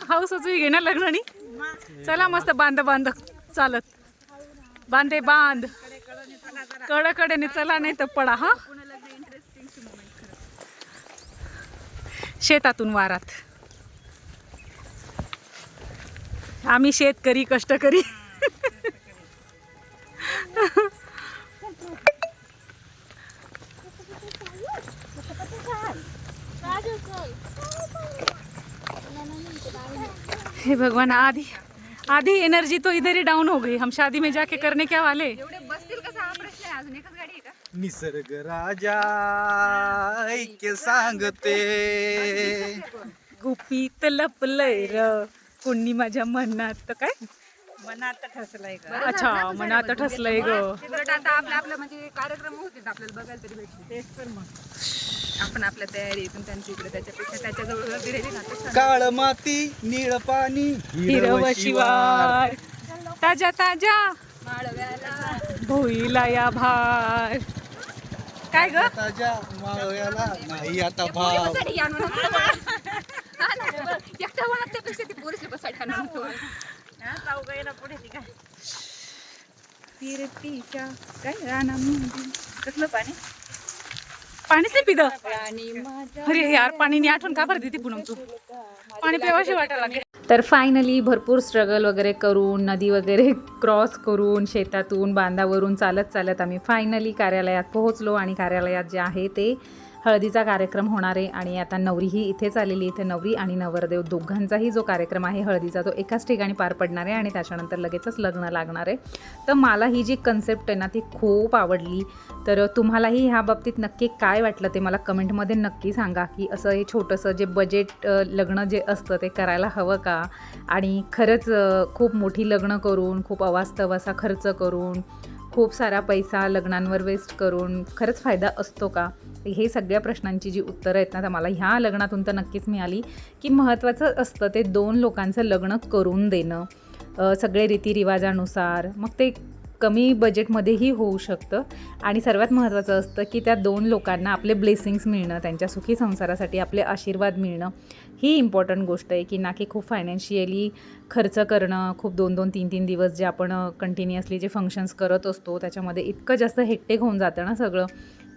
हाऊसच घे ना लग्नानी. चला मस्त बांध बांध चालत बांधे बांध कडेने चला नाही तर पडा. हा शेतातून वारात आम्ही शेतकरी कष्टकरी. हे भगवान, आधी आधी एनर्जी तो इधर ही डाउन हो गई. हम शादी में जाके करने क्या वाले. निसर्ग राजा ऐक्य सांगते गुपित लपलय र कोणी माझ्या मनात. काय मनात ठसलंय ग. अच्छा मनात ठसलंय ग. आता आपलं म्हणजे कार्यक्रम होते आपल्याला बघायला तरी भेटते. तेच तर मग आपण आपल्या तयारीतून त्यांच्या इकडे त्याच्यापेक्षा त्याच्याजवळ गर्दी राहिली ना. काळ माती निळ पाणी हिरव शिवार ताजा ताजा माळव्याला भोईला या भार. काय ग ताजा माळव्याला नाही आता भाव. एकटा म्हणत त्यापेक्षा ती पोरीसली बसायला नव्हतो. फिरतीच्या काय राणा कसलं पाणी पाणीच नाही पिद. आणि माझ्या अरे यार पाणीनी आठवण का बरं देते पुनम तू. पाणी प्यावाशी वाटायला लागेल. तर फायनली भरपूर स्ट्रगल वगैरे करून नदी वगैरे क्रॉस करून शेतातून बांधावरून चालत चालत आम्ही फायनली कार्यालयात पोहोचलो. आणि कार्यालयात जे आहे ते हळदीचा कार्यक्रम होणार आहे. आणि आता नवरीही इथेच आलेली. इथे नवरी आणि नवरदेव दोघांचाही जो कार्यक्रम आहे हळदीचा तो एकाच ठिकाणी पार पडणार आहे. आणि त्याच्यानंतर लगेचच लग्न लागणार आहे. तर मला ही जी कन्सेप्ट आहे ना ती खूप आवडली. तर तुम्हालाही ह्या बाबतीत नक्की काय वाटलं ते मला कमेंटमध्ये नक्की सांगा. की असं हे छोटंसं जे बजेट लग्न जे असतं ते करायला हवं का. आणि खरंच खूप मोठी लग्न करून खूप अवास्तव असा खर्च करून खूप सारा पैसा लग्नांवर वेस्ट करून खरंच फायदा असतो का. हे सगळ्या प्रश्नांची जी उत्तरं आहेत ना तर मला ह्या लग्नातून तर नक्कीच मिळाली. की महत्त्वाचं असतं ते दोन लोकांचं लग्न करून देणं सगळे रीतिरिवाजानुसार. मग ते कमी बजेटमध्येही होऊ शकतं. आणि सर्वात महत्त्वाचं असतं की त्या दोन लोकांना आपले ब्लेसिंग्स मिळणं, त्यांच्या सुखी संसारासाठी आपले आशीर्वाद मिळणं ही इम्पॉर्टंट गोष्ट आहे. की ना की खूप फायनान्शियली खर्च करणं. खूप 2-2, 3-3 दिवस जे आपण कंटिन्युअसली जे फंक्शन्स करत असतो त्याच्यामध्ये इतकं जास्त हेक्टिक होऊन जातं ना सगळं.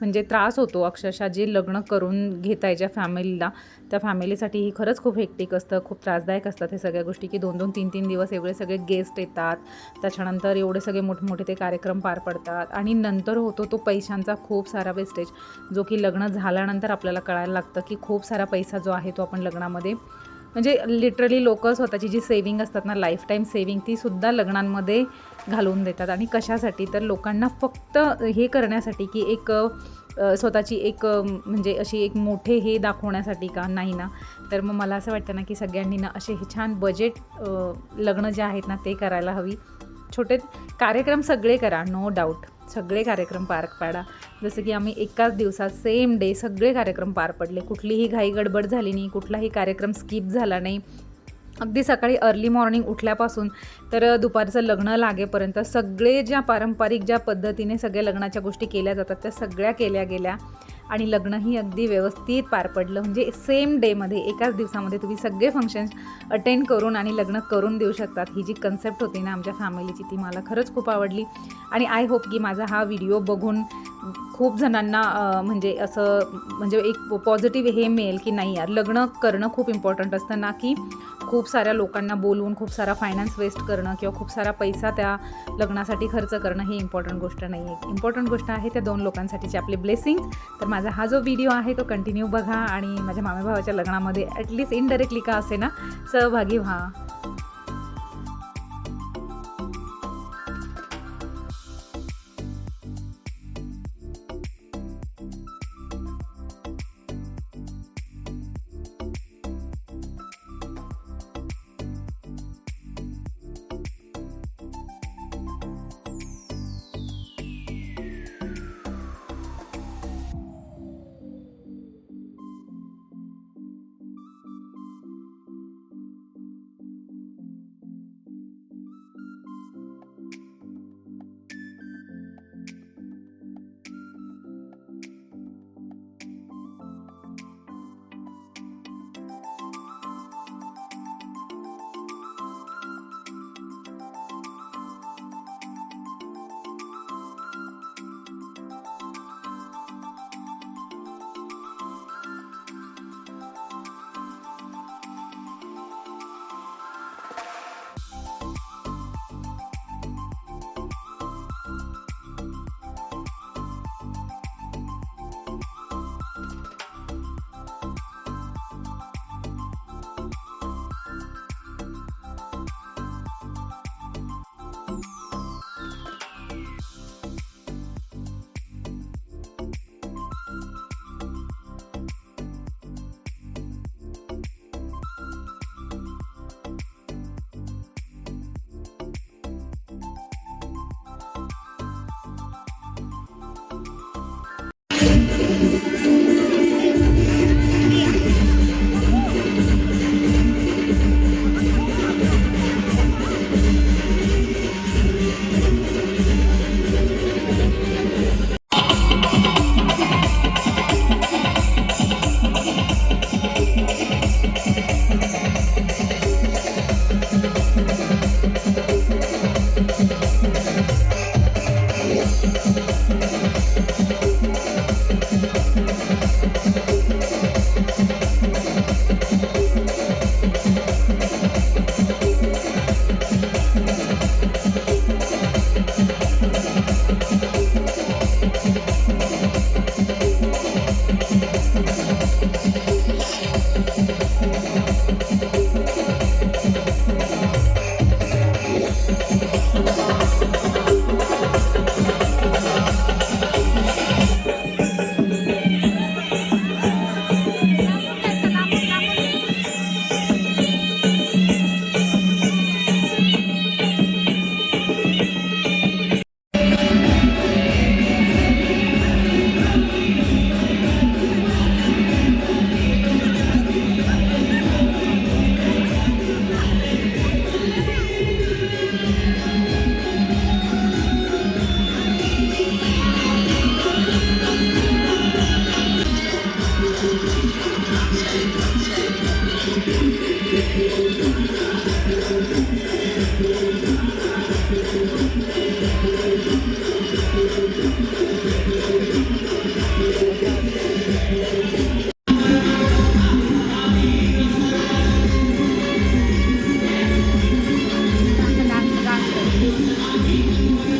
म्हणजे त्रास होतो अक्षरशः. जे लग्न करून घेत आहे ज्या फॅमिलीला त्या फॅमिलीसाठी ही खरंच खूप हेक्टिक असतं. खूप त्रासदायक असतात हे सगळ्या गोष्टी. की 2-2, 3-3 दिवस एवढे सगळे गेस्ट येतात. त्याच्यानंतर एवढे सगळे मोठमोठे ते कार्यक्रम पार पडतात. आणि नंतर होतो तो पैशांचा खूप सारा वेस्टेज. जो की लग्न झाल्यानंतर आपल्याला कळायला लागतं की खूप सारा पैसा जो आहे तो आपण लग्नामध्ये म्हणजे लिटरली लोक स्वतःची जी सेविंग असतात ना लाईफ टाईम सेविंग तीसुद्धा लग्नांमध्ये घालवून देतात. आणि कशासाठी तर लोकांना फक्त हे करण्यासाठी की एक स्वतःची एक म्हणजे अशी एक मोठे हे दाखवण्यासाठी का नाही ना. तर मग मला असं वाटतं ना की सगळ्यांनी ना असे हे छान बजेट लग्न जे आहेत ना ते करायला हवी. छोटे कार्यक्रम सगळे करा नो डाऊट. सगळे कार्यक्रम पार पाडा. जसं की आम्ही एकाच दिवसात सेम डे सगळे कार्यक्रम पार पडले. कुठलीही घाई गडबड झाली नाही. कुठलाही कार्यक्रम स्किप झाला नाही. अगदी सकाळी अर्ली मॉर्निंग उठल्यापासून तर दुपारचं लग्न लागेपर्यंत सगळे ज्या पारंपरिक ज्या पद्धतीने सगळ्या लग्नाच्या गोष्टी केल्या जातात त्या सगळ्या केल्या गेल्या. आणि लग्नही अगदी व्यवस्थित पार पडलं. म्हणजे सेम डेमध्ये एकाच दिवसामध्ये तुम्ही सगळे फंक्शन्स अटेंड करून आणि लग्न करून देऊ शकतात. ही जी कन्सेप्ट होती ना आमच्या फॅमिलीची ती मला खरंच खूप आवडली. आणि आय होप की माझा हा व्हिडिओ बघून खूप जणांना म्हणजे असं म्हणजे एक पॉझिटिव्ह हे मिळेल की नाही यार लग्न करणं खूप इम्पॉर्टंट असतं. ना की खूप साऱ्या लोकांना बोलवून खूप सारा फायनान्स वेस्ट करणं किंवा खूप सारा पैसा त्या लग्नासाठी खर्च करणं ही इम्पॉर्टंट गोष्ट नाही आहे. इम्पॉर्टंट गोष्ट आहे त्या दोन लोकांसाठीचे आपले ब्लेसिंग्स. तर माझा हा जो व्हिडिओ आहे तो कंटिन्यू बघा आणि माझ्या मामेभावाच्या लग्नामध्ये ॲटलिस्ट इनडायरेक्टली का असे ना सहभागी व्हा.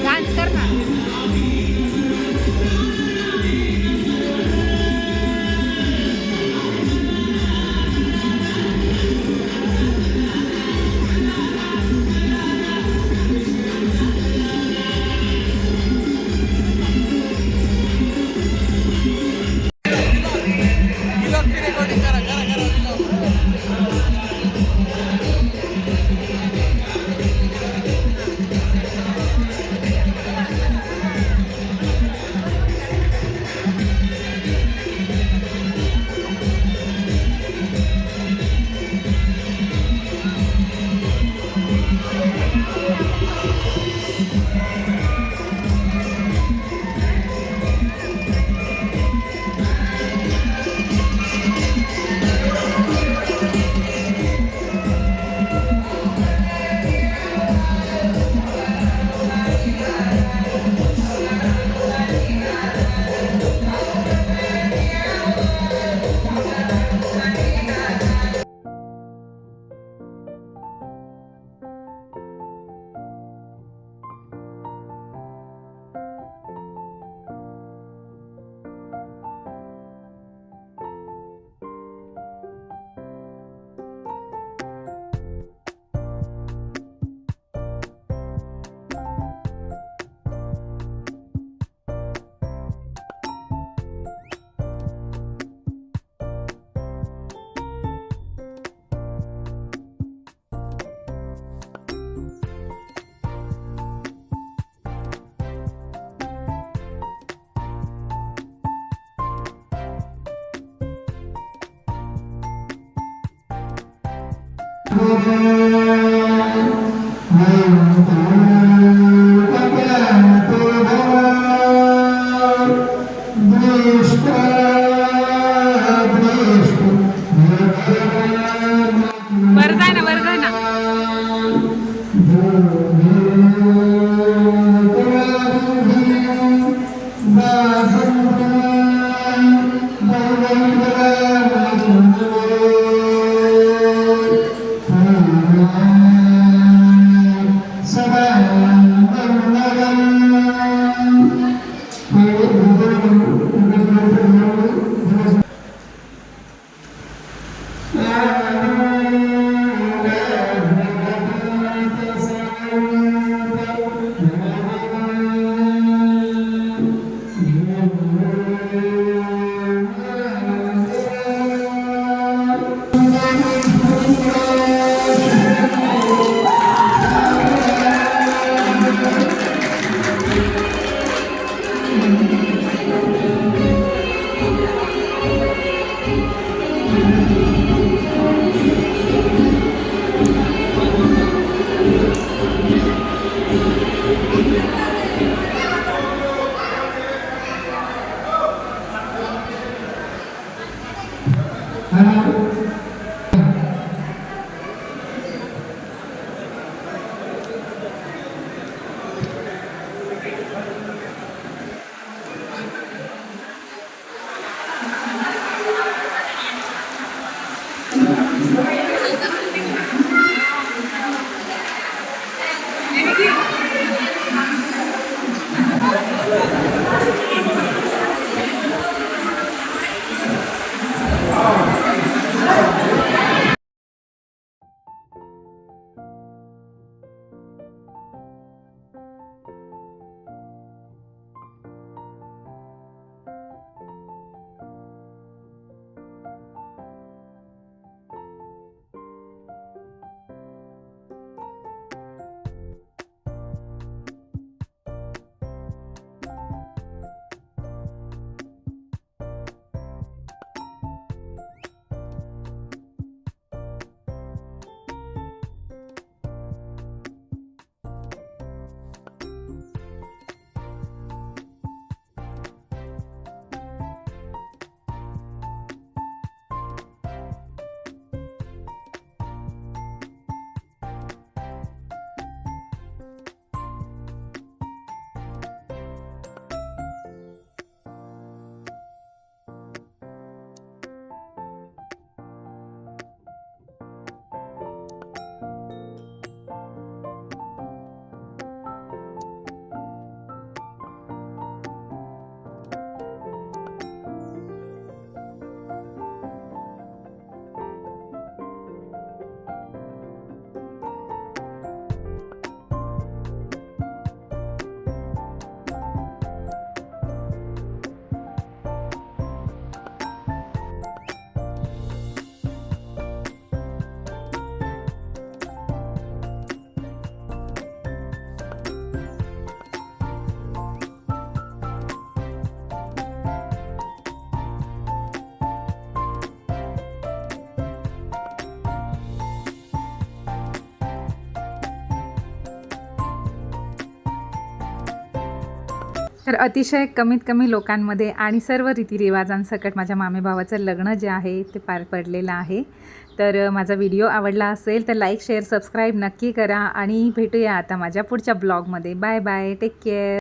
डान्स कर ना. वर जाय ना, वर जाय ना. तर अतिशय कमीत कमी लोकांमध्ये आणि सर्व रीतिरिवाजांसकट माझ्या मामे भावाचं लग्न जे आहे ते पार पडलेलं आहे. तर माझा व्हिडिओ आवडला असेल तर लाईक शेअर सबस्क्राईब नक्की करा आणि भेटूया आता माझ्या पुढच्या ब्लॉगमध्ये. Bye bye, take care.